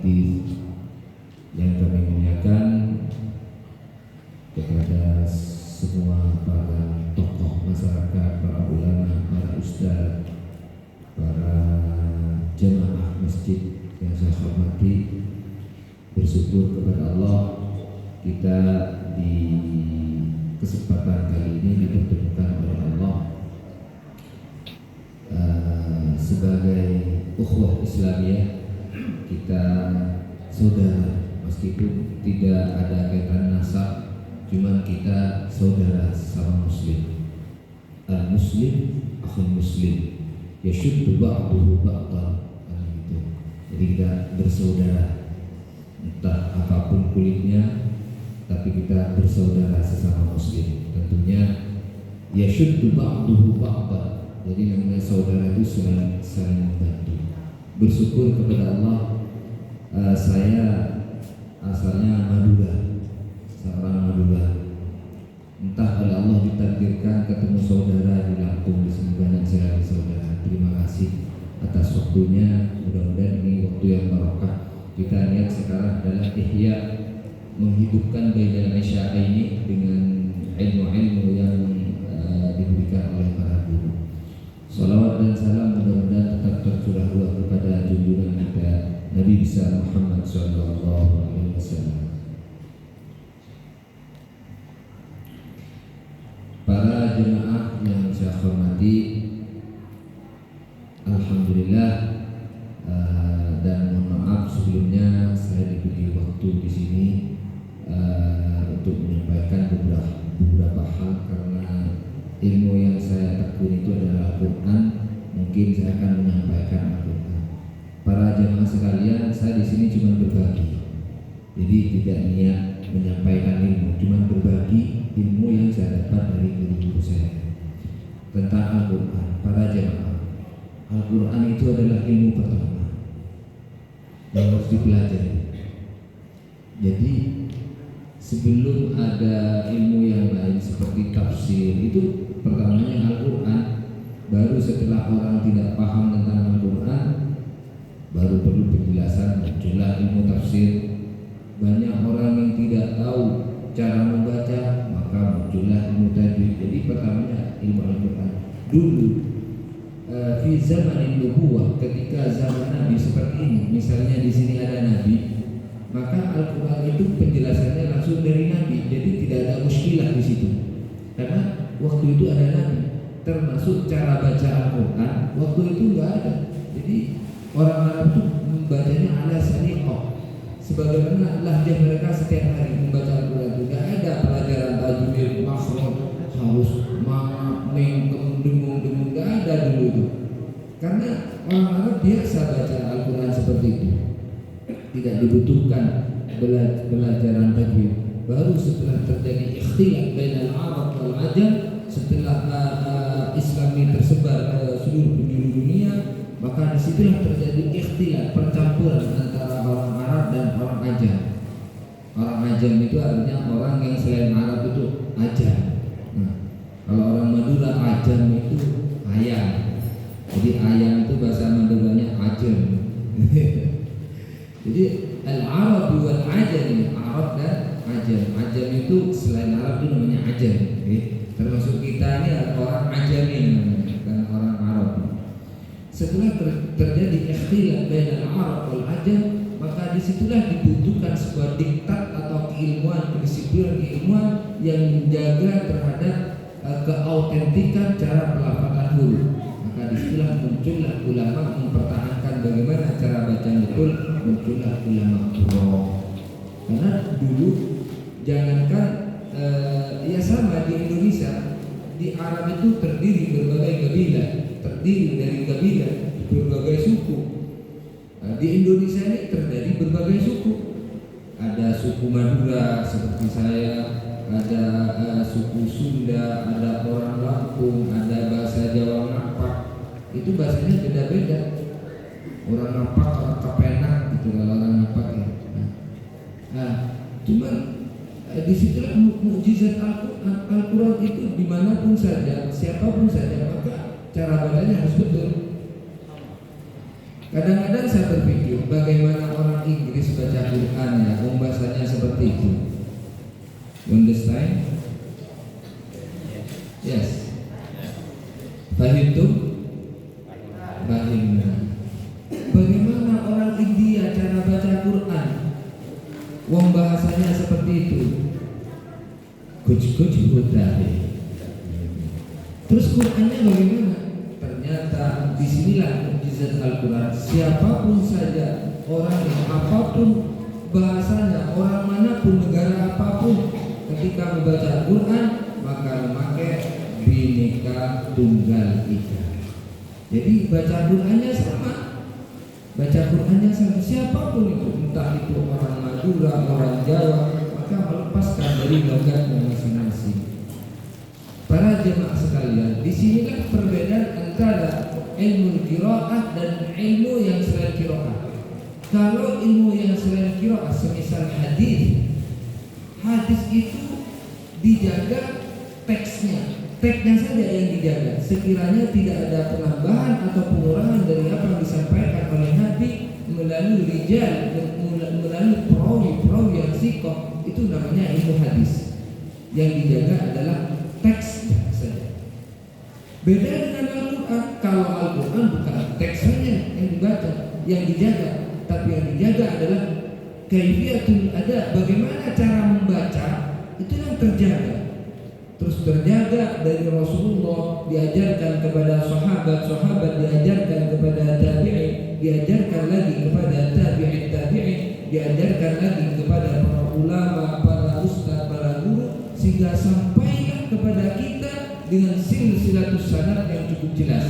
hadis yang kami muliakan, kepada semua para tokoh masyarakat, para ulama, para ustaz, para jemaah masjid yang saya hormati, bersyukur kepada Allah kita di kesempatan kali ini dipertemukan oleh Allah sebagai ukhuwah Islamiyah. Kita saudara, meskipun tidak ada kaitan nasab, cuman kita saudara sesama muslim. Al-muslim akhul muslim, yashuddu ba'duhu ba'dan. Gitu. Jadi kita bersaudara, entah apapun kulitnya, tapi kita bersaudara sesama muslim. Tentunya yashuddu ba'duhu ba'dan. Jadi namanya saudara itu saling membantu. Bersyukur kepada Allah. Saya asalnya Madura, seorang Madura. Entah oleh Allah ditakdirkan ketemu saudara di Lampung, di sini banyak sekali saudara. Terima kasih atas waktunya. Mudah-mudahan ini waktu yang barokah. Kita lihat sekarang adalah ihya, menghidupkan bainal isya'i dengan ilmu-ilmu yang diberikan oleh para guru. Salawat dan salam mudah-mudahan tetap tercurah luas kepada junjungan kita Nabi besar Muhammad sallallahu alaihi wasallam. Para jemaah yang saya hormati, alhamdulillah, dan mohon maaf sebelumnya saya diberi waktu di sini untuk menyampaikan beberapa hal, karena ilmu yang saya tekuni itu adalah Al-Quran. Mungkin saya akan menyampaikan Al-Quran. Para jemaah sekalian, saya di sini cuma berbagi. Jadi tidak niat menyampaikan ilmu, cuma berbagi ilmu yang saya dapat dari guru-guru saya tentang Al-Quran. Para jemaah, Al-Quran itu adalah ilmu pertama yang harus dipelajari. Jadi sebelum ada ilmu yang lain seperti tafsir, itu pertamanya Al-Quran. Baru setelah orang tidak paham tentang Al-Quran, baru perlu penjelasan, muncullah ilmu tafsir. Banyak orang yang tidak tahu cara membaca, maka muncullah ilmu tajwid. Jadi pertamanya ilmu Al-Quran. Dulu fi zamanin nubuwah, ketika zaman Nabi seperti ini, misalnya di sini ada Nabi, maka Al-Quran itu penjelasannya langsung dari Nabi. Jadi tidak ada muskilah di situ, karena waktu itu ada Nabi. Termasuk cara baca Al-Quran waktu itu nggak ada. Jadi orang Arab itu membacanya ala saniqah, sebagaimana lahjah mereka setiap hari membaca Al-Quran. Itu nggak ada pelajaran tajwid, makhraj, harus mengkem, dengung, nggak ada dulu itu. Karena orang Arab biasa baca Al-Quran seperti itu, tidak dibutuhkan pelajaran tajwid. Baru setelah terjadi ikhtilaf bainal Arab wal Ajam, setelah Islam ini tersebar ke seluruh penjuru dunia, maka disitulah terjadi ikhtilaf, percampuran antara orang Arab dan orang Ajam. Orang Ajam itu artinya orang yang selain Arab itu Ajam. Nah, kalau orang Madura, Ajam itu ayam. Jadi ayam itu bahasa Maduranya Ajam. Jadi al-Arab wal Ajam, Arab dan Ajam. Ajam itu selain Arab itu namanya Ajam. Termasuk kita ini orang Ajami namanya, bukan orang Arab. Setelah terjadi ikhtilaf bainal Arab wal Ajam, maka disitulah dibutuhkan sebuah diktat atau keilmuan, kedisiplinan keilmuan yang menjaga terhadap keautentikan cara pelafazan huruf. Maka disitulah muncullah ulama mempertahankan bagaimana cara baca betul, muncullah ulama qurra. Karena dulu jangankan ya sama di Indonesia, di Arab itu terdiri berbagai kabilah, terdiri dari kabilah berbagai suku. Di Indonesia ini terjadi berbagai suku. Ada suku Madura seperti saya, ada suku Sunda, ada orang Lampung, ada bahasa Jawa Ngapak. Itu bahasanya beda-beda. Orang Ngapak, orang Kepenak gitu, orang Ngapak ya. Nah, cuman di situlah mukjizat Al-Quran itu dimanapun saja, siapapun saja, maka cara bacanya harus betul. Kadang-kadang saya berpikir bagaimana orang Inggris baca Quran ya, bahasanya seperti itu. You understand? Yes. Fahim tuh? Fahimna. Bagaimana orang India cara baca Quran? Bahasanya seperti itu. Kuj hudari. Terus Qurannya bagaimana? Ternyata disinilah mukjizat Al-Quran. Siapapun saja, orang yang apapun bahasanya, orang manapun, negara apapun, ketika membaca Al-Quran maka memakai Bhinneka Tunggal Ika. Jadi baca Qurannya sama. Baca Qurannya sama siapapun itu, entah itu orang Madura, orang Jawa, maka melepaskan dari logatnya masing-masing. Para jemaah sekalian, disinilah perbedaan antara ilmu qiraah dan ilmu yang selain qiraah. Kalau ilmu yang selain qiraah, semisal hadis itu dijaga teksnya saja yang dijaga. Sekiranya tidak ada penambahan atau pengurangan dari apa yang disampaikan oleh Nabi melalui rijal dan melalui perawi yang sikoh, itu namanya ilmu hadis. Yang dijaga adalah teks saja. Beda dengan Al-Quran. Kalau Al-Quran bukan teksnya yang dibaca, yang dijaga, tapi yang dijaga adalah kaifiyatul ada, bagaimana cara membaca, itu yang terjaga. Terus terjaga dari Rasulullah, diajarkan kepada sahabat diajarkan kepada tabi'in, diajarkan lagi kepada tabi'in, diajarkan lagi kepada para ulama, para ustaz, para guru, sehingga sampaikan kepada kita dengan silsilatus sanad yang cukup jelas.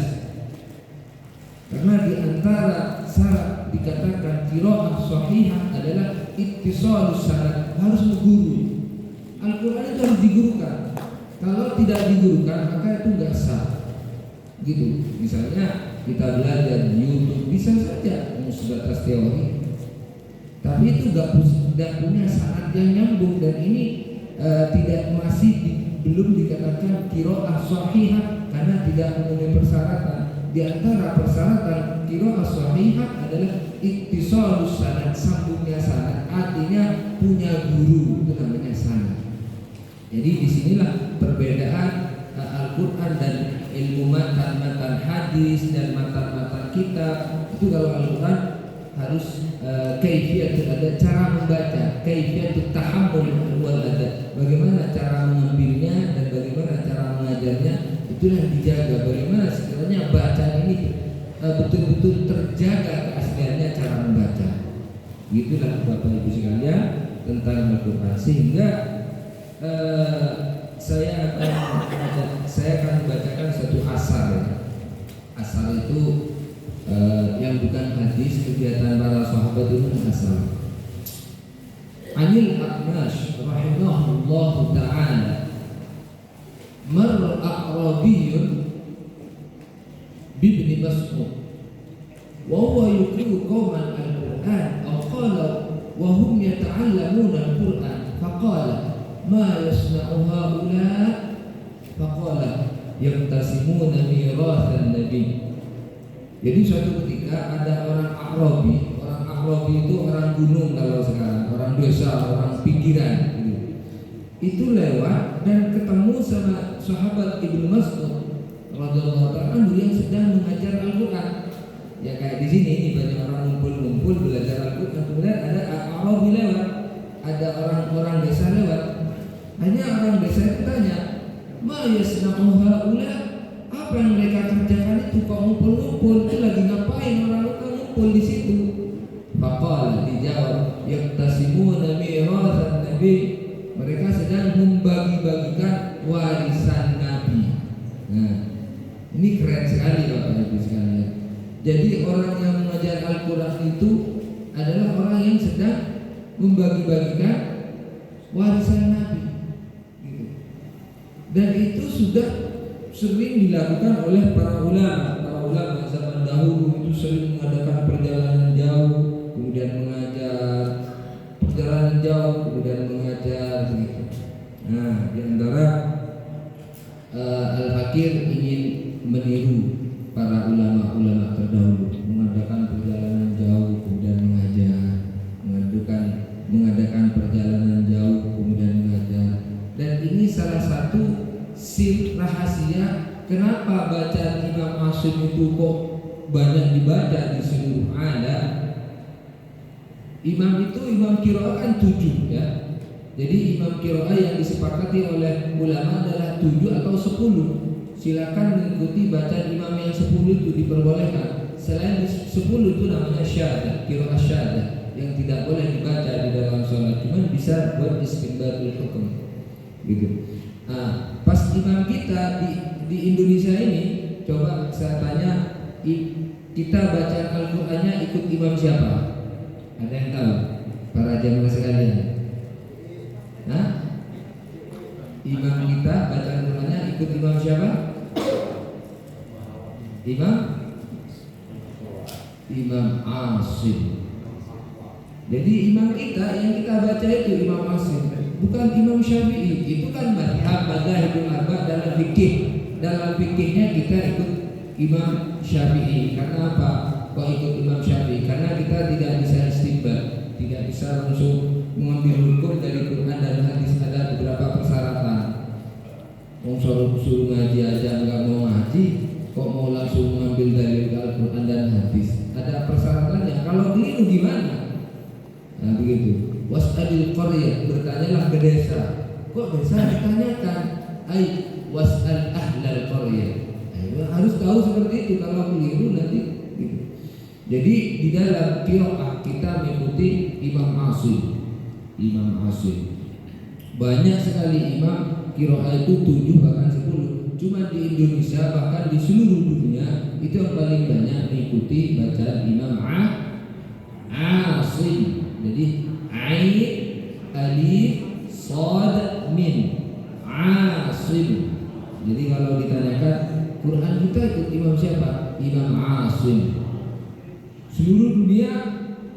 Karena di antara syarat dikatakan qiraah shahihah adalah ittisalus sanad, harus mengguru. Al-Quran itu harus digurukan. Kalau tidak digurukan maka itu enggak sah. Gitu. Misalnya kita belajar di YouTube bisa saja sebatas teori, tapi itu tidak punya sanad yang nyambung, dan ini belum dikatakan qiraah shahihah karena tidak memenuhi persyaratan. Di antara persyaratan qiraah shahihah adalah ittisalus sanad, sambungnya sanad, artinya punya guru, itu namanya sanad. Jadi disinilah perbedaan Al-Quran dan ilmu matan hadis dan matan kitab. Itu kalau Al-Quran harus kaifiyat, ada cara membaca, kaifiyat tahammul wal adab, bagaimana cara mengambilnya dan bagaimana cara mengajarnya, itulah yang dijaga. Bagaimana sekiranya bacaan ini betul-betul terjaga keasliannya cara membaca. Itulah Bapak Ibu sekalian tentang Al-Quran. Sehingga saya akan membacakan satu asar. Asar itu yang bukan hadis, kegiatan para sahabat itu asar. Anil A'mash rahimahullahu ta'ala, marra a'rabiyyun bibni Mas'ud wa huwa yuqri'u qauman al-Qur'an aw qala wa hum yata'allamuna al-Qur'an faqala ma yasna'u haula, faqala yaqtasimuna mirathan nabi. Jadi suatu ketika ada orang A'rabi. Orang A'rabi itu orang gunung kalau sekarang, orang desa, orang pinggiran gitu. Itu lewat dan ketemu sama sahabat Ibnu Mas'ud radhiyallahu ta'ala yang sedang mengajar Al-Qur'an. Ya kayak di sini ini banyak orang ngumpul belajar Al-Qur'an. Kemudian ada A'rabi lewat, ada orang-orang desa lewat. Hanya orang desa itu tanya, ma yasna'u haula, apa yang mereka kerjakan itu, kok ngumpul-ngumpul, itu lagi ngapain orang-orang ngumpul di situ? Faqala, dijawab, yaqtasimuna mirathan nabi, mereka sedang membagi-bagikan warisan Nabi. Nah, ini keren sekali Bapak Ibu sekalian. Jadi orang yang mengajar Al-Quran itu adalah orang yang sedang membagi-bagikan warisan Nabi. Dan itu sudah sering dilakukan oleh para ulama. Para ulama zaman dahulu itu sering mengadakan perjalanan jauh, kemudian mengajar, perjalanan jauh, kemudian mengajar gitu. Nah, di antara Al-Fakir ingin meniru para ulama-ulama terdahulu, mengadakan perjalanan Asim itu kok banyak dibaca di seluruh alam. Imam itu imam qiraah kan 7 ya. Jadi imam qiraah yang disepakati oleh ulama adalah 7 atau 10. Silakan mengikuti bacaan imam yang 10 itu diperbolehkan. Selain 10 itu namanya syahadah, qiraah syahadah yang tidak boleh dibaca di dalam sholat, cuma bisa buat istinbatul hukum gitu. Nah, pas imam kita di Indonesia ini, coba saya tanya, kita baca Al-Qur'annya ikut imam siapa? Ada yang tahu? Para jamaah sekalian. Nah, imam kita baca Al-Qur'annya ikut imam siapa? Imam Asim. Jadi imam kita yang kita baca itu Imam Asim, bukan Imam Syafi'i. Itu kan madzhabul arba dalam fikih. Dalam fikihnya kita ikut Imam Syafi'i. Karena apa? Kok ikut Imam Syafi'i? Karena kita tidak bisa istinbat, tidak bisa langsung mengambil hukum dari Quran dan hadis. Ada beberapa persyaratan. Suruh ngaji aja nggak mau ngaji, kok mau langsung mengambil dari Al-Quran dan hadis? Ada persyaratannya. Kalau keliru gimana? Nah begitu. Was'alil qaryah, bertanyalah ke desa. Kok desa ditanyakan? Was'al ahlal qaryah. Harus tahu seperti itu. Kalau keliru nanti gitu. Jadi di dalam qiraah kita mengikuti Imam Asim. Banyak sekali imam qiraah itu 7 bahkan 10. Cuma di Indonesia bahkan di seluruh dunia itu yang paling banyak mengikuti bacaan Imam Asim. Jadi Ain, Alif, Shad, Mim, Asim. Jadi kalau ditanyakan Quran kita ikut imam siapa? Imam Asim. Seluruh dunia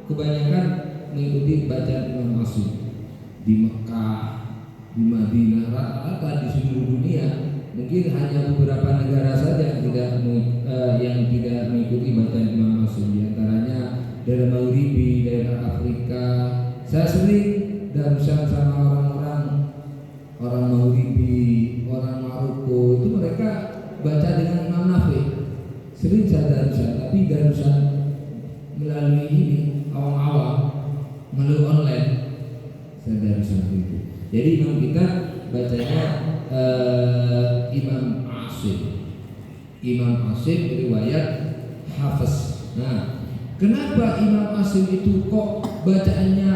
kebanyakan mengikuti bacaan Imam Asim. Di Mekah, di Madinah, rata-rata di seluruh dunia mungkin hanya beberapa negara saja yang tidak mengikuti bacaan Imam Asim. Di antaranya daerah Maghribi, daerah Afrika. Saya sering darusan sama orang Maghribi, orang Maroko, itu mereka baca dengan Imam Nafi. Sering saya darusan, tapi darusan melalui ini awam-awam, melalui online. Saya darusan itu. Jadi imam kita bacanya Imam Asim riwayat Hafiz. Nah, kenapa Imam Asim itu kok bacaannya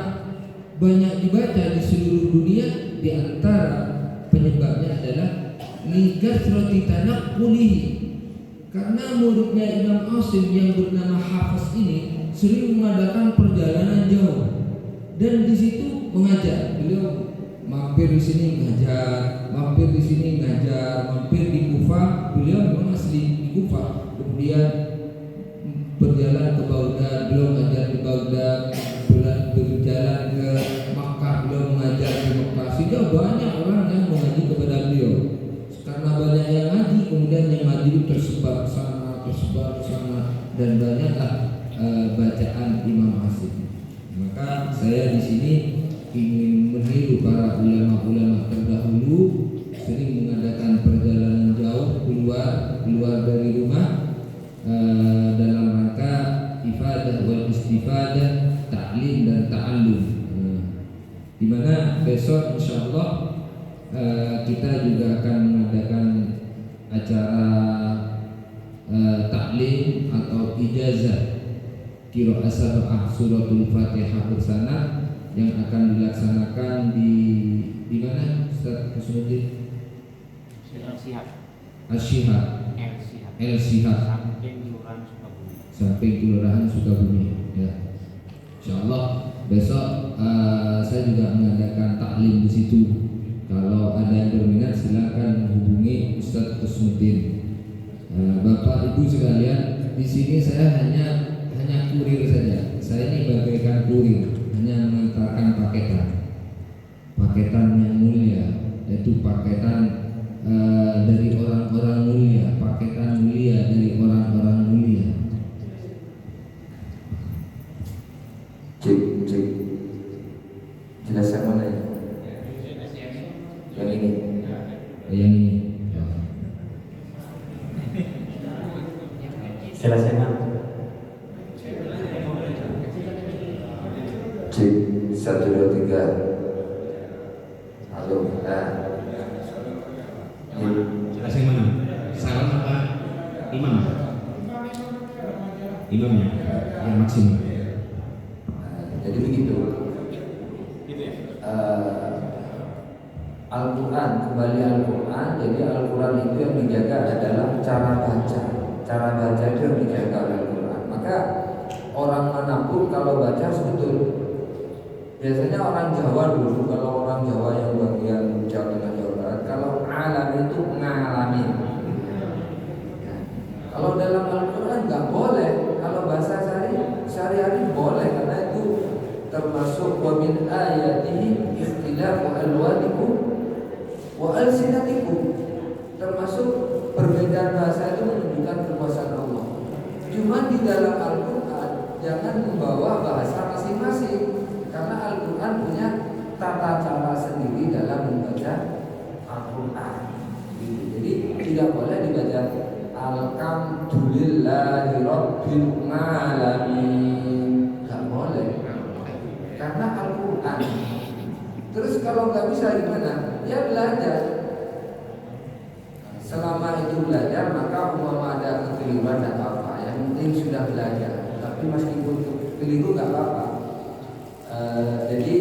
banyak dibaca di seluruh dunia? Di antara penyebabnya adalah likasrati tanaqqulihi. Karena muridnya Imam Asim yang bernama Hafiz ini sering mengadakan perjalanan jauh dan di situ mengajar. Beliau mampir di sini ngajar, mampir di sini ngajar, mampir di Kufah. Beliau memang asli di Kufah. Kemudian berjalan ke Baghdad, beliau mengajar di Baghdad. Berjalan ke Makkah, beliau mengajar di Makkah. Sehingga banyak orang yang mengaji kepada beliau. Karena banyak yang ngaji, kemudian yang ngaji itu tersebar ke sana, dan banyaklah bacaan Imam Asim. Maka saya di sini ingin meniru para ulama-ulama terdahulu, sering mengadakan perjalanan jauh keluar dari rumah dalam rangka ifadah wal istifadah, ta'lim dan ta'allum. Di mana besok insyaallah kita juga akan mengadakan acara ta'lim atau ijazah qiraah sab'ah suratul Fatihah bersama yang akan dilaksanakan di mana Ustaz Kusnudin? Al-Syihab samping Kelurahan Sukabumi ya. Insyaallah besok saya juga mengadakan taklim di situ. Kalau ada yang berminat silakan menghubungi Ustaz Kusnudin. Bapak Ibu sekalian, di sini saya hanya kurir saja. Saya ini bagaikan kurir, hanya mengantarkan paketan yang mulia, yaitu paketan dari orang-orang mulia, paketan mulia dari orang-orang mulia. Cek. Jelaskan mana ya? Yang ini. Yang ini. Cek 1 2 3. Halo. Jelas yang mana? Salam apa imam? Imamnya yang maksimal. Jadi begitu. Al-Quran, kembali Al-Quran. Jadi Al-Quran itu yang dijaga adalah cara baca. Cara baca itu yang dijaga oleh Al-Quran. Maka orang manapun kalau baca betul. Biasanya orang Jawa dulu, kalau orang Jawa yang bagian Jawa Tengah Jawa Barat, kalau alam itu mengalami. Kalau dalam Al-Quran nggak boleh. Kalau bahasa sehari-hari boleh, karena itu termasuk wa min ayatihi ikhtilafu alwanikum wa alsinatikum. Termasuk perbedaan bahasa itu menunjukkan kekuasaan Allah. Cuma di dalam Al-Quran jangan membawa bahasa masing-masing, karena Al-Quran punya tata cara sendiri dalam membaca Al-Quran. Jadi tidak boleh dibaca Alhamdulillahi Rabbil Alamin, nggak boleh, karena Al-Quran. Terus kalau nggak bisa gimana? Ya belajar. Selama itu belajar, maka umpama ada kekeliruan tidak apa-apa. Yang penting sudah belajar. Tapi meskipun keliru nggak apa-apa. Jadi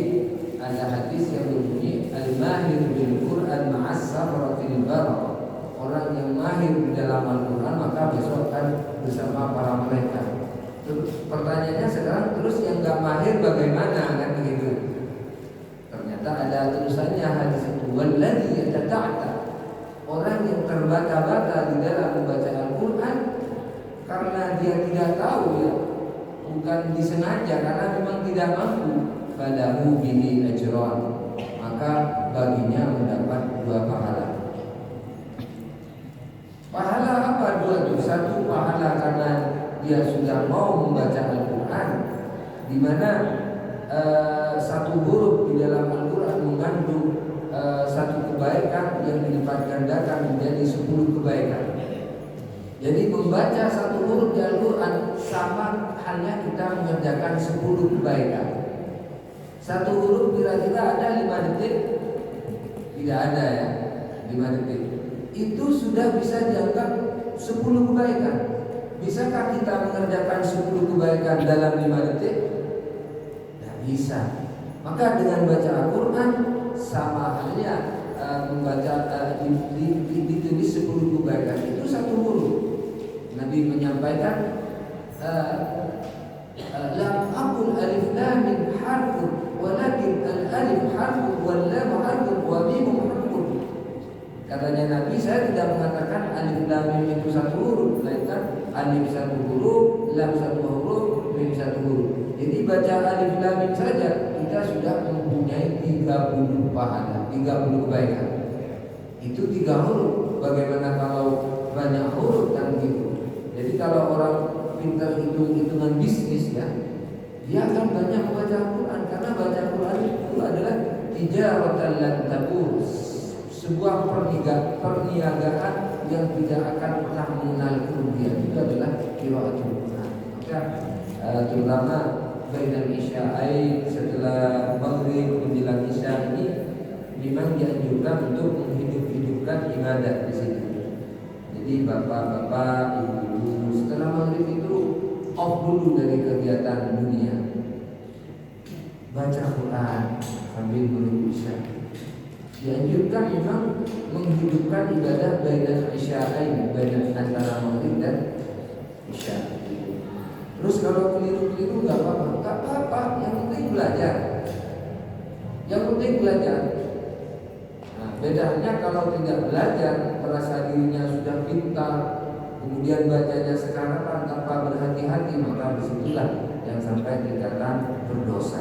ada hadis yang berbunyi al-mahir bil Quran ma'as sabratil barakah. Orang yang mahir di dalam Al-Quran maka besok akan bersama para malaikat. Pertanyaannya sekarang, terus yang nggak mahir bagaimana, kan begitu? Ternyata ada tulisannya hadis itu, walladzi yatata'ta, orang yang terbata-bata di dalam membaca Al-Quran karena dia tidak tahu, ya, bukan disengaja, karena memang tidak mampu, falahu bihi ajran, maka baginya mendapat 2 pahala. Pahala apa 2 itu? 1 pahala karena dia sudah mau membaca Al-Quran, di mana 1 huruf di dalam Al-Quran mengandung 1 kebaikan yang dilipat gandakan menjadi 10 kebaikan. Jadi membaca 1 huruf di Al-Quran sama halnya kita mengerjakan 10 kebaikan. 1 huruf kira-kira ada 5 detik? Tidak ada, ya, 5 detik. Itu sudah bisa dianggap 10 kebaikan. Bisakah kita mengerjakan 10 kebaikan dalam 5 detik? Tidak bisa. Maka dengan baca Al-Quran sama halnya membaca ditulis 10 kebaikan. Itu 1 huruf. Nabi menyampaikan lam aqul alif lam mim harfun walakin al-alif harfun wal lam harfun wa mim harfun. Katanya Nabi, saya tidak mengatakan alif lam mim itu 1 huruf, melainkan alif 1 huruf, lam 1 huruf, mim 1 huruf. Jadi baca alif lam mim saja kita sudah mempunyai 30 pahala, 30 kebaikan. Itu 3 huruf. Bagaimana kalau banyak huruf, kan gitu. Jadi kalau orang pintar hitung-hitungan bisnis, ya, dia akan banyak membaca Al-Quran, karena baca Al-Quran itu adalah tijaratan lan tabur, sebuah perniagaan yang tidak akan pernah mengenal kerugian. Itu adalah qiraatul Quran. Maka terutama bainal isya'ain, setelah maghrib menjelang isya ini memang dianjurkan untuk menghidupkan ibadah di situ. Jadi bapak-bapak, ibu-ibu setelah maghrib itu off dulu dari kegiatan dunia, baca Quran sambil menunggu isya. Dianjurkan memang menghidupkan ibadah bainal isya'ain, bainal antara maghrib dan isya. Terus kalau keliru-keliru nggak apa-apa, yang penting belajar. Yang penting belajar. Nah, bedanya kalau tidak belajar, merasa dirinya sudah pintar, kemudian bacanya sekarang tanpa berhati-hati, maka disitulah yang sampai tingkatan berdosa.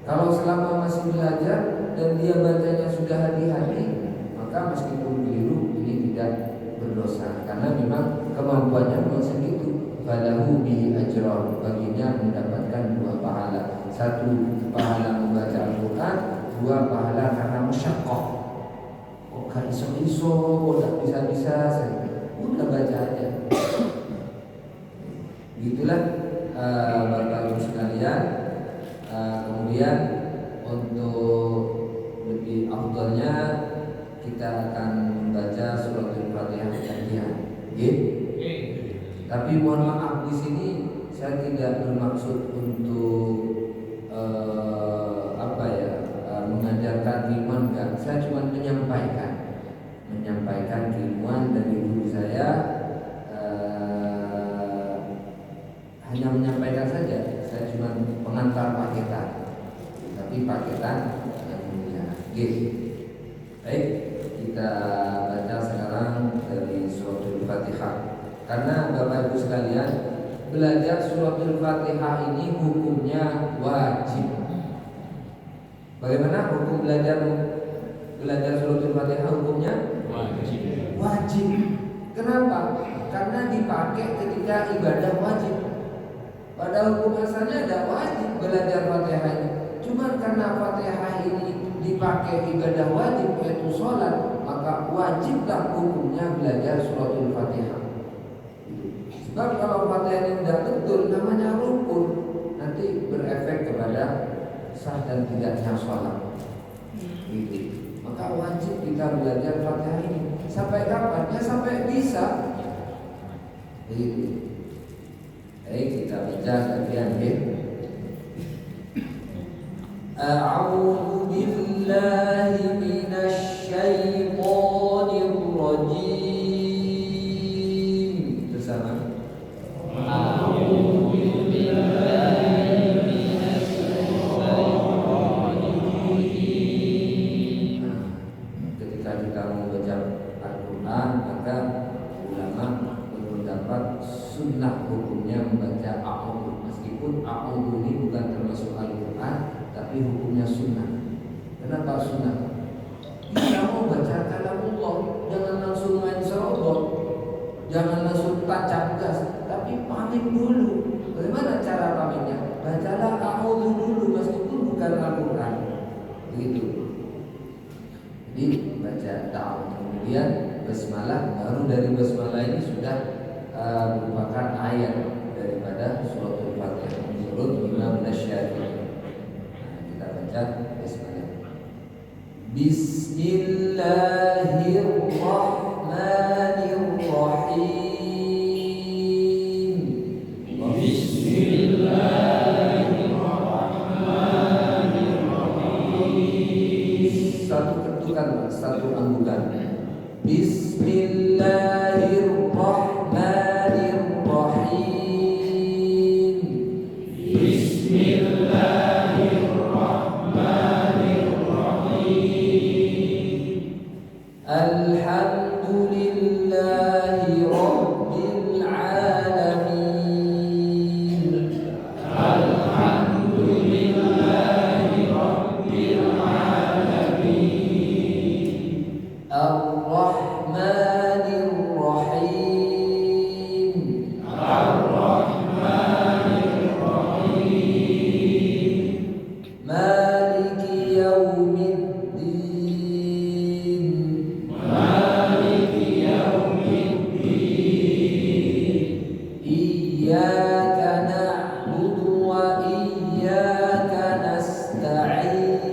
Kalau selama masih belajar dan dia bacanya sudah hati-hati, maka meskipun keliru ini tidak berdosa, karena memang kemampuannya memang segitu. Falahu bihi ajran, baginya mendapatkan 2 pahala. 1 pahala membaca Al-Quran, 2 pahala karena musyaqqah. Oh, kan iso-iso, kok bisa-bisa, udah baca aja. Gitulah Bapak Ibu sekalian. Kemudian saya tidak bermaksud untuk mengajarkan ilmuwan, enggak. Saya cuma menyampaikan ilmuwan dari guru saya, hanya menyampaikan saja. Saya cuma pengantar paketan, tapi paketan yang mulia. Baik, kita baca sekarang dari suratul Fatihah. Karena Bapak Ibu sekalian, belajar suratul Fatihah ini hukumnya wajib. Bagaimana hukum belajar suratul Fatihah? Hukumnya wajib. Kenapa? Karena dipakai ketika ibadah wajib. Pada hukum asalnya ada wajib belajar Fatihah ini. Cuma karena Fatihah ini dipakai ibadah wajib, yaitu sholat, maka wajiblah hukumnya belajar suratul Fatihah. Sebab kalau Fatihah ini tidak betul, namanya rukun, nanti berefek kepada sah dan tidaknya sholat. Maka wajib kita belajar Fatihah ini. Sampai kapan? Ya sampai bisa. Kita baca bagian A'udzu billahi minasy syaithanir rajim. Bersama. A'udzu billahi minasy syaithanir rajim. Ketika kita membaca Al-Qur'an, maka ulama berpendapat sunnah hukumnya membaca a'udzu. Meskipun a'udzu ini bukan termasuk Al-Qur'an, tapi hukumnya sunnah. Kenapa sunnah? Kita mau baca kalamullah, jangan langsung main serobot, jangan langsung tancap gas, tapi pamit dulu. Bagaimana cara pamitnya? Bacalah a'udzu dulu meskipun bukan Al-Qur'an. Begitu. Jadi baca ta'awudz, kemudian basmalah, baru dari basmalah ini sudah merupakan ayat daripada suratul Fatihah. Menurut Imam Nasyafi'i. Kita baca bismillah. Bismillahirrahmanirrahim. Bismillahirrahmanirrahim. Satu ketukan, satu anggukan. Bismillahirrahmanirrahim. Bismillahirrahmanirrahim. Alhamdulillahi rabbil alamin. Alhamdulillahi rabbil alamin. Ar-Rahmanir Rahim. Ar-Rahmanir Rahim. Maliki yaumiddin. Maliki yaumiddin. Iyyaka na'budu wa iyyaka nasta'in.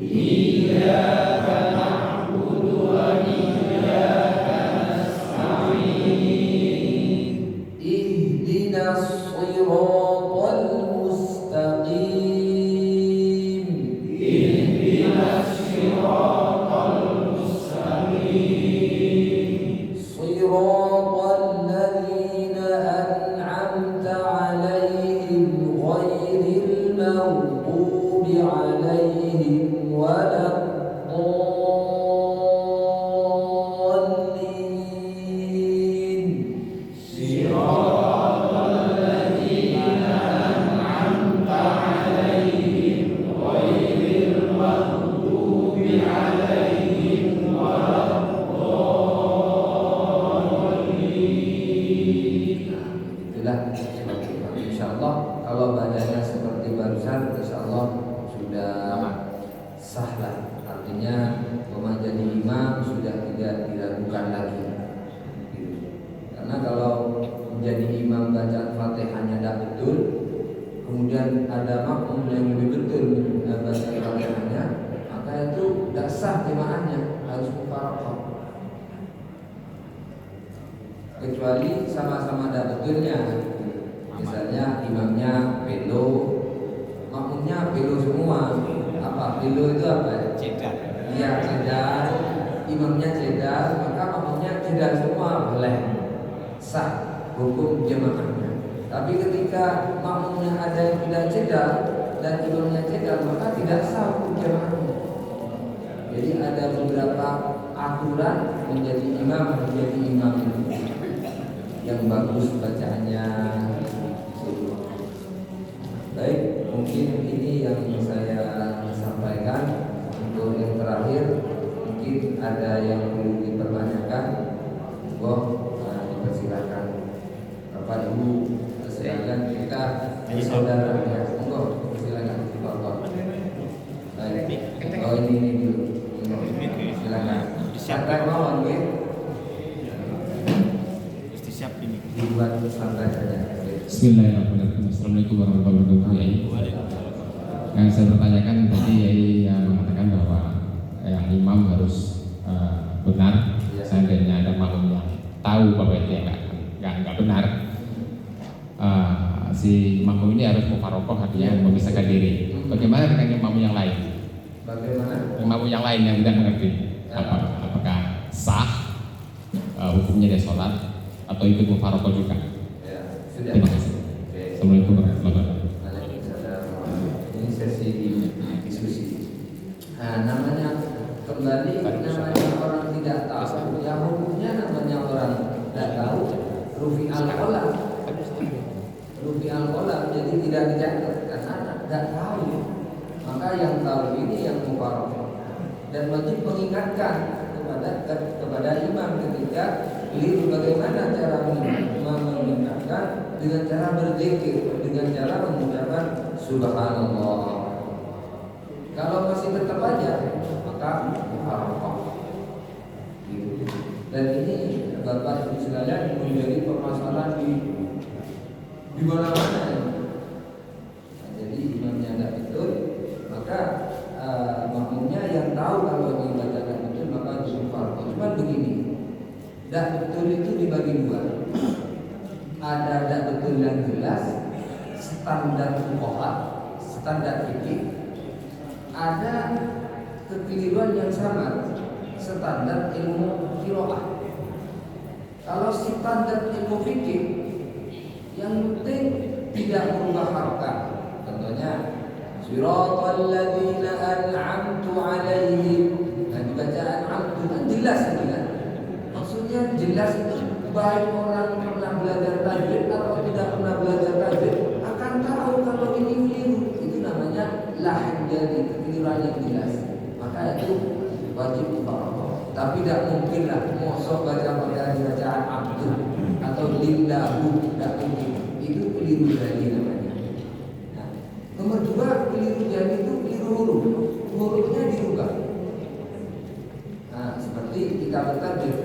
Iyyaka na'budu wa iyyaka nasta'in. Ihdinas shiratal mustaqim. Ihdinas shiratal mustaqim. Shiratal ladzina an'amta 'alaihim ghairil maghdubi 'alaihim waladdallin. Shiratal ladzina an'amta 'alaihim ghairil maghdubi 'alaihim waladdallin. Itulah insyaallah kalau badannya seperti barusan, insyaallah sudah sah lah. Artinya jadi imam sudah tidak diragukan lagi. Karena kalau menjadi imam bacaan Fatihahnya tidak betul, kemudian ada makmum yang lebih betul baca Fatihahnya, maka itu tidak sah jemaahnya, harus mufaraqah. Kecuali sama-sama ada betulnya. imamnya belo, makmumnya belo semua. Apa belo itu apa? Cedar. Iya cedar, imamnya cedar, maka makmumnya cedar semua boleh sah hukum jamaahnya. Tapi ketika makmumnya ada yang tidak cedar dan imamnya cedar, maka tidak sah hukum jamaahnya. Jadi ada beberapa aturan menjadi imam itu yang bagus bacaannya. Baik, mungkin ini yang saya sampaikan. Untuk yang terakhir, mungkin ada yang perlu dipertanyakan. Dipersilakan Bapak Ibu, silakan kita saudara ya. Monggo, silakan Bapak. Baik, ini dulu. Silakan. Santai mawon nggih. Mesti siap ini. Dibuat santai saja. Bismillahirrahmanirrahim. Assalamualaikum warahmatullahi wabarakatuh. Yang saya pertanyakan tadi yang mengatakan bahwa imam harus benar. Seandainya ada makmum yang tahu bahwa itu nggak benar, si makmum ini harus mufarokoh, artinya memisahkan diri. Bagaimana dengan makmum yang lain? Bagaimana? Makmum yang lain yang tidak mengerti, apakah sah hukumnya dia sholat atau ikut mufarokoh juga? Ya, sudah. Terima kasih. Assalamualaikum warahmatullahi wabarakatuh. Ini sesi diskusi. Nah, namanya kembali namanya orang tidak tahu, ya hukumnya namanya orang tidak tahu. Rufi al-qalam, jadi tidak dicatat karena tidak tahu. Maka yang tahu ini yang mufarokoh dan wajib mengingatkan kepada imam ketika keliru bagaimana cara mengingatkan dengan cara berzikir, dengan cara mengucapkan subhanallah. Kalau masih tetap aja maka mufarokoh. Dan ini Bapak Ibu sekalian menjadi permasalahan di mana-mana. Jadi imamnya tidak betul, maka makmumnya yang tahu kalau ini bacakan betul maka mufarokoh. Cuma begini, tidak betul itu dibagi dua. Ada tidak betul yang jelas, standar fuqaha, standar fikih. Ada kekeliruan yang sama, standar ilmu qiraah. Kalau standar ilmu fikih, yang penting tidak merubah harokat. Contohnya, siratal ladzina an'amtu 'alaihim. Nah, bacaan an'amtu kan jelas kan? Maksudnya jelas itu baik orang pernah belajar tajwid atau tidak pernah belajar tajwid akan tahu kalau ini keliru. Itu namanya lahan, jadi kekeliruan yang jelas. Maka itu wajib mufarokoh. Tapi tidak mungkin lah mosok baca bacaan abdu atau lillahu, tidak mungkin. Itu keliru jadi namanya. Nah, nomor dua, keliru jadi itu keliru huruf. Hurufnya dirubah. Nah, seperti kita bertajwid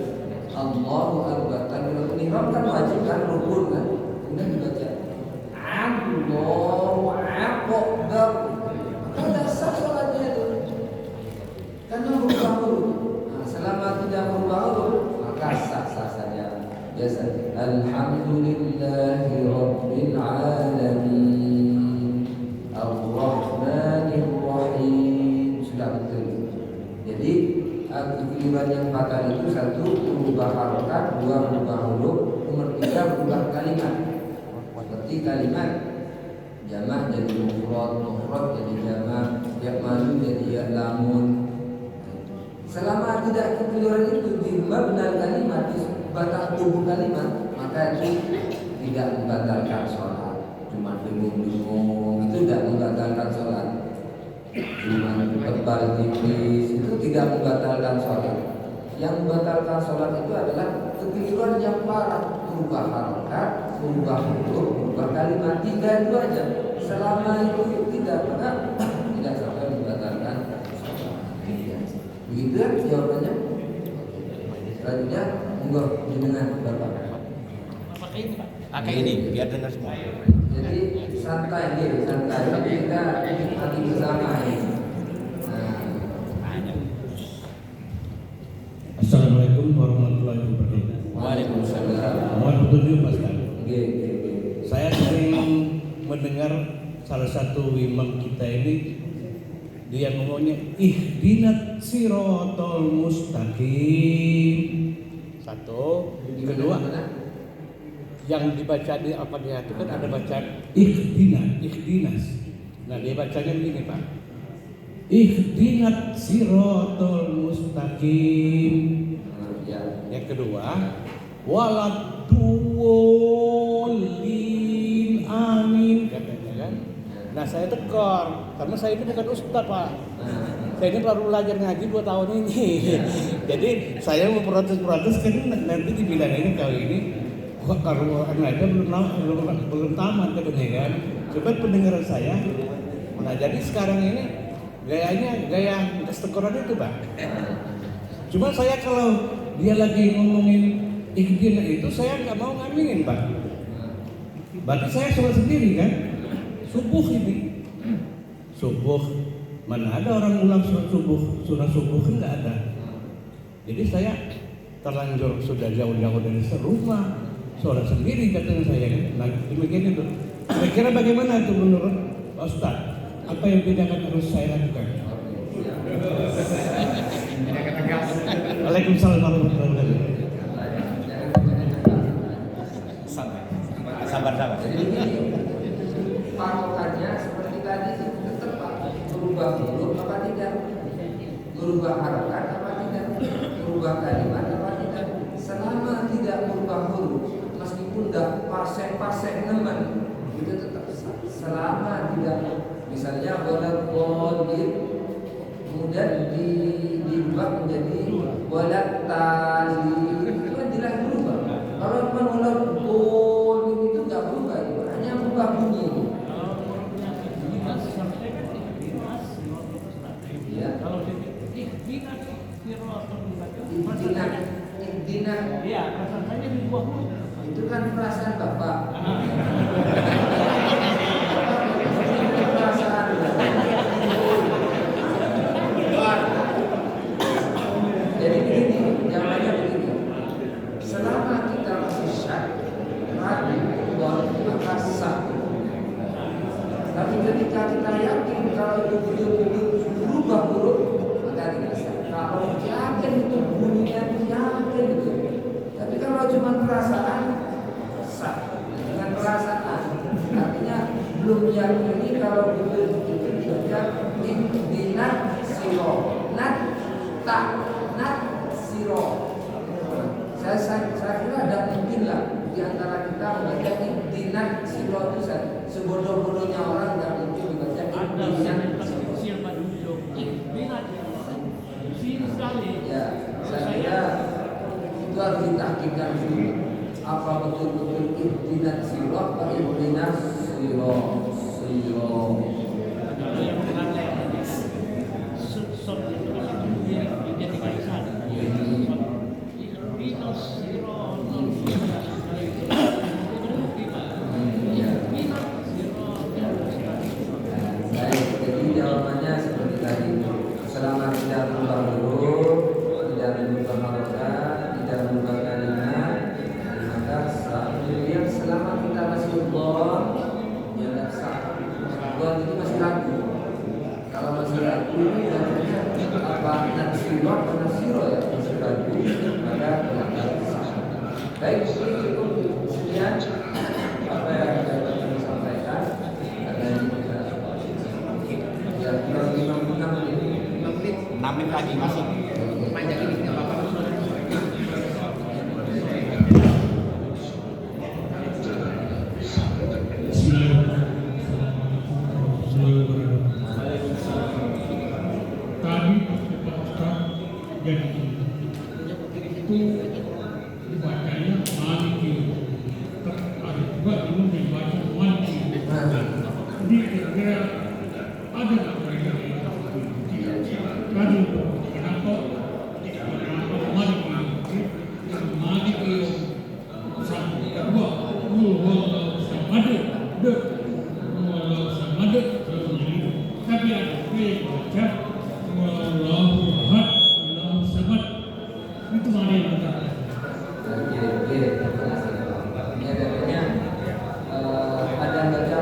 Allahu Akbar. Takbiratul ihram kan wajib kan, rukun kan. Kemudian dibaca Allahu Akbar. Maka sah sholatnya itu. Karena berubah huruf. Nah, selama tidak berubah huruf maka sah-sah saja. Biasa. Alhamdulillahi Rabbil Alamin Ar-Rahmanir Rahim. Sudah betul. Jadi kekeliruan yang fatal itu satu, merubah harokat, dua, merubah huruf, nomor tiga, merubah kalimat. Seperti kalimat jamak jadi mufrad jadi jamak, ya'malu jadi ya'lamun. Selama tidak kekeliruan itu di mabnal kalimat, di batang tubuh kalimat, maka itu tidak membatalkan sholat. Cuma dengung-dengung itu tidak membatalkan sholat. Cuma tebal tipis itu tidak membatalkan sholat. Yang membatalkan sholat itu adalah kekeliruan yang parah, merubah harokat, merubah huruf, merubah kalimat. Tiga itu aja. Selama itu tidak pernah tidak sampai membatalkan sholat. Begitu ya jawabannya. Selanjutnya monggo dengan Bapak. Pakai ini biar dengar semua. Jadi santai nih, santai. Tapi kita nikmati bersama ini. Assalamualaikum warahmatullahi wabarakatuh. Waalaikumsalam. Mohon petunjuk Mas Kali. Oke. Saya sering mendengar salah satu imam kita ini dia ngomongnya ihdinas siratal mustaqim. Satu, kedua yang dibaca di Al-Fatihah itu kan ada bacaan ihdinas. Nah, dia bacanya begini, Pak. Ihdinas siratal mustaqim. Yang kedua, waladdullin amin katanya kan. Nah, saya tekor karena saya ini bukan ustaz, Pak. Saya ini baru belajar ngaji 2 tahun ini. Jadi saya mau protes kan nanti dibilang ini kali ini kalau aja belum tamat katanya kan. Coba pendengaran saya. Nah, jadi sekarang ini gaya tekoran itu, Pak. Cuma saya kalau dia lagi ngomongin ikhdinas itu saya nggak mau ngaminin, Pak. Berarti saya sholat sendiri kan? Subuh ini. Subuh. Mana ada orang ulang surah subuh kan nggak ada. Jadi saya terlanjur sudah jauh-jauh dari serumah. Sholat sendiri katanya saya kan. Nah, demikian itu. Kira-kira bagaimana itu menurut Pak Ustaz? Apa yang bedakan harus saya lakukan? Waalaikumsalam warahmatullahi wabarakatuh. Sabar. Jadi patokannya seperti tadi tetap Pak, berubah huruf apa tidak, berubah harokat apa tidak, berubah kalimat apa tidak. Selama tidak berubah huruf, meskipun dah pasek nemen, itu tetap selama tidak, misalnya waladhdallin kemudian diubah menjadi waladhdallin, itu kan jelas berubah. Kalau cuma waladhdallin itu nggak berubah, itu hanya berubah bunyi. Ya. Ihdinas, Iya, rasanya di buah huruf. itu kan perasaan Bapak. Jadi begini, jawabannya begini. Selama kita masih syak, ragu, maka sah. Tapi ketika kita yakin kalau itu betul-betul berubah huruf, maka tidak sah. Kalau yakin itu bunyinya, yakin itu. Tapi kalau cuma perasaan, sah. Dengan perasaan, artinya belum yakini kalau betul-betul dibaca ihdinas siro, nat siro. Saya kira ada mungkin lah di antara kita membaca ihdinas siro itu sebodoh-bodohnya orang nggak mungkin dibaca ihdinas siro. Ya, saya kira itu harus ditahqiqkan dulu. Apa betul-betul ihdinas siro atau ihdinas siro? Jadi jawabannya seperti tadi. Selama tidak berubah huruf, tidak berubah harokat, tidak berubah kalimat, maka sah. Kemudian selama kita masih dhon, ya tidak sah. Dhon itu masih ragu. Kalau masih ragu, apa nasiro atau nasiro ya masih ragu, maka tidak sah. Baik, ini cukup sekian apa yang dapat kami sampaikan. Ada yang kita ya kurang 5 menit. 6 menit lagi masih. Panjang ini tidak apa-apa. Tadi Pak Ustaz jadi itu dibacanya Maliki. Ada juga dulu dibaca Maliki. Jadi kira-kira ada nggak mereka tadi kenapa Maliki satu kedua samade tapi ada baca Allahu Ahad Allahu Samad itu mana yang benar? Ini adanya ada baca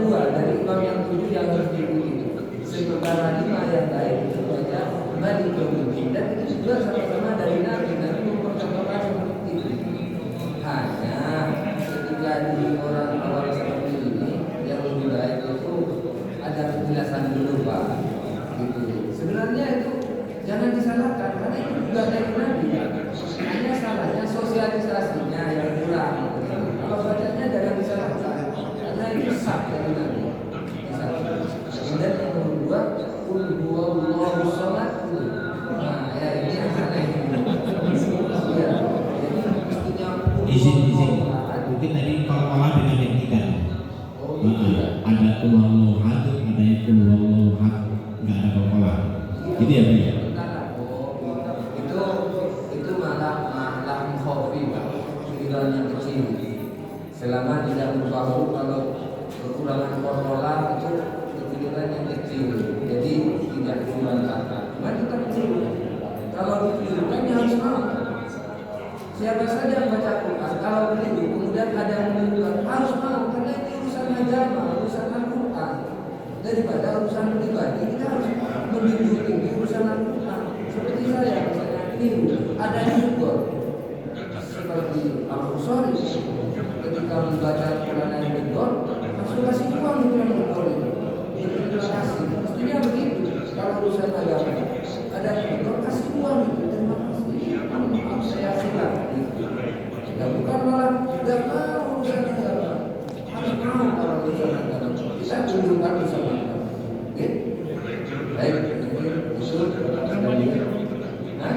dua dari imam yang 7 yang harus diikuti. Sementara 5 yang lain itu baca Malik Yaumiddin, dan itu juga sama-sama dari Nabi mempercontohkan seperti itu. Hanya ketika di orang awal seperti ini yang lebih baik itu ada penjelasan dulu Pak. Gitu. Sebenarnya itu jangan disalahkan karena itu juga dari Nabi. Hanya salahnya sosialisasinya yang kurang. Kalau bacanya jangan disalahkan karena itu sah dari Nabi. Kemudian yang kedua, Qul huwallahu shahad. Nah, ya ini yang salah ini. Ya, jadi mestinya Izin. Mungkin tadi kalau dengan yang tiga. Ada kulwallahu ahad, ada yang kulwallahu ahad, nggak ada kalau Gitu ya, Pak? Itu malah khofi, pikiran yang kecil. Selama tidak berbahu, kalau kekurangan kontrola itu pikiran yang kecil. Jadi tidak dimanfaatkan. Cuma kita kecil. Kalau dipikirkan harus mau. Siapa saja yang baca Quran, kalau begitu kemudian ada yang menunjukkan harus mau, karena ini urusan agama, urusan Al-Quran. Daripada urusan pribadi, kita harus menunjukkan urusan Al-Quran. Seperti saya, misalnya ini ada yang juga seperti Al-Qusari ketika membaca Quran yang betul, langsung kasih uang itu yang betul itu. Terima kasih. Mestinya begitu. Kalau urusan agama, ada yang betul kasih uang itu. Terima kasih. Maaf saya silap. Ya bukan malah tidak mau urusan agama. Harus mau kalau urusan agama. Kita tunjukkan urusan agama. Oke? Baik. Usul dari Hah?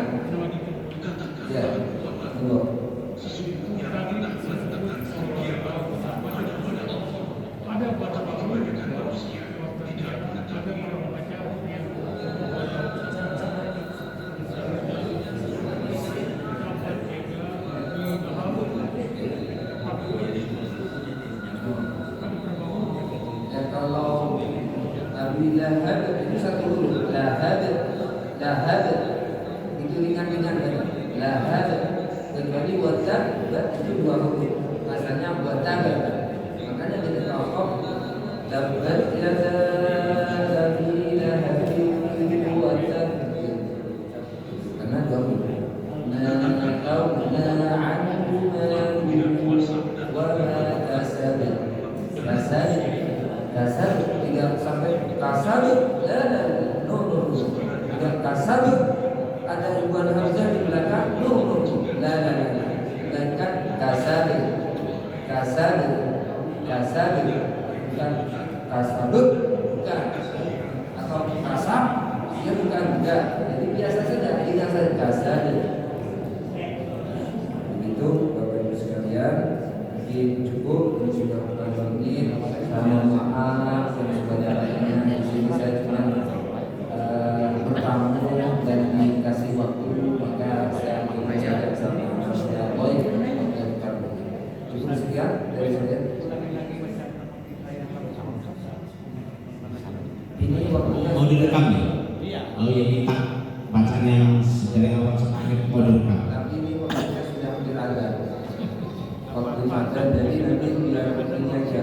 Ya. Tunggu. Lahab itu satu huruf. Lahab itu ringan-ringan kan? Lahab kecuali watab itu dua huruf. Asalnya watab. Makanya kita tahu dapat yada dari lahab watab. Karena dua huruf. Na'awna anhu wa ma kasab. Kasab tidak sampai kasab, no. Tidak kasab ada ribuan hamzah di belakang, no. Melainkan kasab, bukan kasab, bukan atau kasab, dia bukan juga. Jadi biasa saja, tidak saja kasab. Begitu Bapak Ibu sekalian, mungkin cukup di sudah menonton ini. Mohon maaf yang sebanyak-banyaknya. Di sini saya cuma bertamu dan dikasih waktu, maka saya mengucapkan sama saya Boy mengucapkan cukup sekian dari saya. Ini waktunya mau direkam ya? Iya. Oh ya, minta bacaan yang dari awal sampai akhir mau direkam. Tapi ini waktunya sudah beragam. Waktu makan, jadi nanti biar ini aja.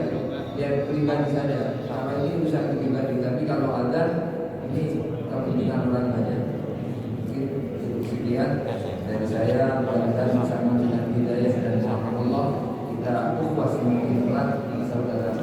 Biar pribadi saja, sama ini bisa pribadi. Tapi kalau ada ini kepentingan orang banyak. Mungkin itu sekian dari saya. Mudah-mudahan bersama dengan hidayah dan rahmat Allah kita puas semakin erat saudara.